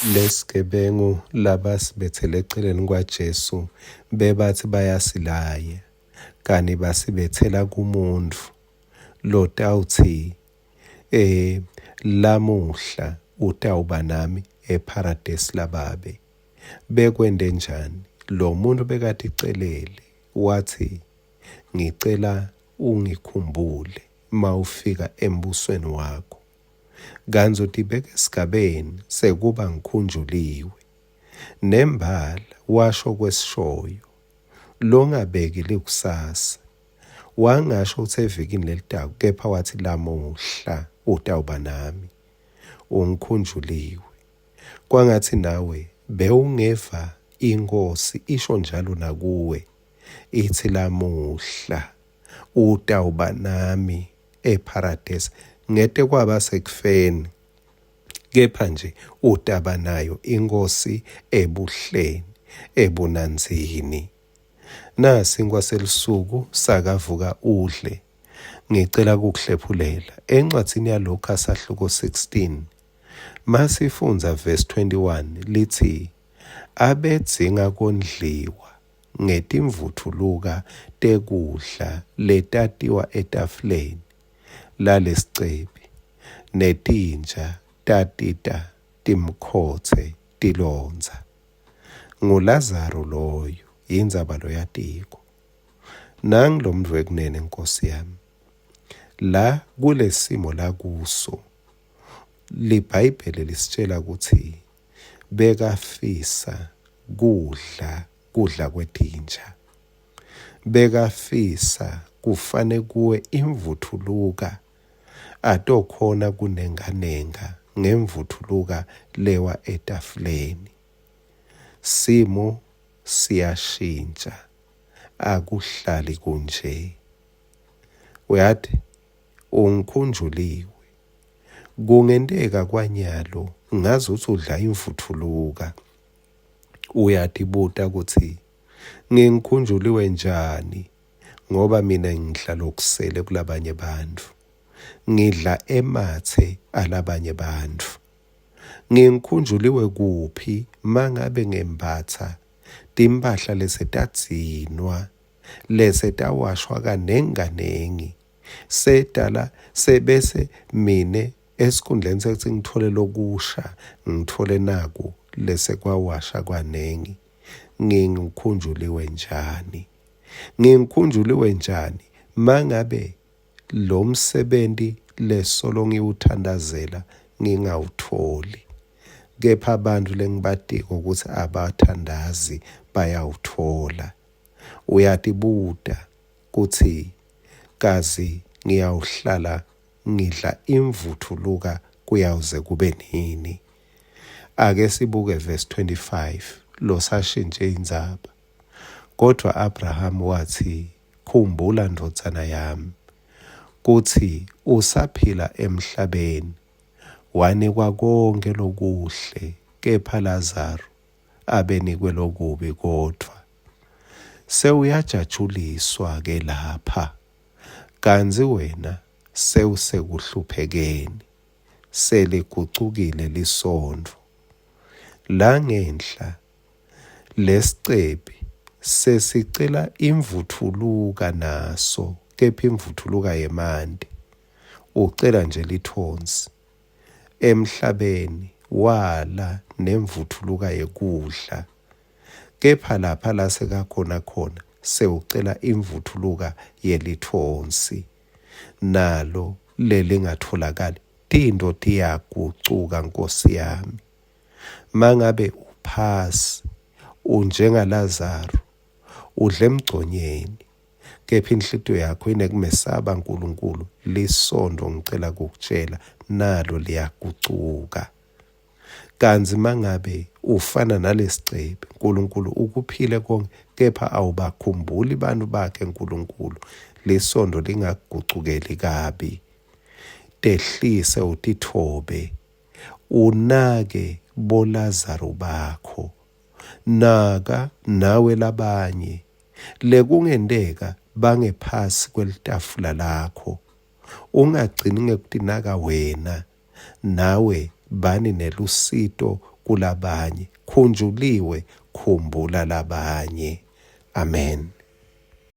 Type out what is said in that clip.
Lesigebengu labasibethele eceleni kwaJesu bebathi bayasilaya, kani basibethela kumuntu lotawuthi lamuhla utawuba nami eparadesi lababe. Bekwende njani? Lo muntu bekade icelele wathi ngicela ungikhumbule mawufika embusweni wakho. Kanzoti beke esigabeni sekuba ngikhunjuliwe. Nembala washo kwesishoyo, longabeki likusasa. Wangasho ukuthi evikini lelitaku, kepha wathi lamuhla utawuba nami, ungikhunjuliwe. Kwangathi nawe bewungeva inkosi isho njalo nakuwe, ithi lamuhla utawuba nami eparadesi. Ngete kwaba sekufeni, kepha nje utaba nayo inkosi ebuhleni, ebunanzini. Nasi ngwaselisuku sakavuka udle. Ngicela ukukuhlephulela encwadini yaLuka sahluko 16. Masifunza verse 21 lithi, abedzinga kondliwa ngetimvuthuluka tekudla letatiwa etafuleni lalesicebi, netinja tatita timkhotse tilonza. NguLazaro loyo, indzaba yatiko. Nangi lo mntu wekunene Nkosi yami. La kulesimo la kuso, liBhayibheli lisitshela ukuthi bekafisa kudla kwetinja. Bekafisa kufane kuwe imvuthuluka atokhona kunenganenga ngemvuthuluka lewa etafuleni. Simo siyashintsha, akuhlali kunje. Uyathi ungikhunjuliwe, kungenteka kwanyalo ngazuthi udla imvuthuluka. Uyathi buta ukuthi ngikhunjuliwe njani, ngoba mina ngidla lokusele kulabanye bantu, ngidla emathe alabanye bantu. Ngikhunjuliwe kuphi mangabe ngembatha timpahla lesetadzinwa, lesetawashwa kanenganengi, sedala sebese mine esikhundleni sekuthi ngithole lokusha, ngithole naku lesekwawasha kwanengi. Ngikhunjuliwe njani? Ngikhunjuliwe njani mangabe lo msebenzi lesolo ngiwuthandazela ngingawutholi, kepha abantu lengibadika ukuthi abathandazi bayawuthola. Uyathi buda kuthi kazi ngiyawuhlala ngidla imvuthuluka kuyawuze kube nini? Ake sibuke verse 25 losashintshe indzaba. Kodwa Abraham wathi, khumbula ndodzana yami, kuthi usaphila emhlabeni wanikwa konke lokuhle, kepha Lazaro abenikwe lokubi kodwa. Sewuyajajuliswa ke lapha, kanzi wena sewusekuhluphekeni, seligucukile lisondo. La ngenhla lesicebi sesicela imvuthuluka naso, kepha imvuthuluka yemanti ucela nje lithonsi. Emhlabeni wala nemvuthuluka yekudla, kepha lapha lasekakhona khona sewucela imvuthuluka yelithonsi. Nalo lelingatholakali tinto tiyagucuka Nkosi yami. Mangabe uphasi unjenga Lazaro, udle emgconyeni, kepha inhlitiyo yakho inekumesaba uNkulunkulu, lisondo ngicela kukutshela nalo liyagucuka. Kanzi mangabe ufana nalesicebi, uNkulunkulu ukuphile konke, kepha awubakhumbuli bantu bakhe uNkulunkulu, lisondo lingagucukeli kabi. Tehlise utithobe, unake boLazaro bakho, naka nawe labanye lekungendeka bangephasi kwelitafula lakho. Ungagcini ngekutinaka wena, nawe bani nelusito kulabanye, khunjuliwe, khumbula labanye. Amen.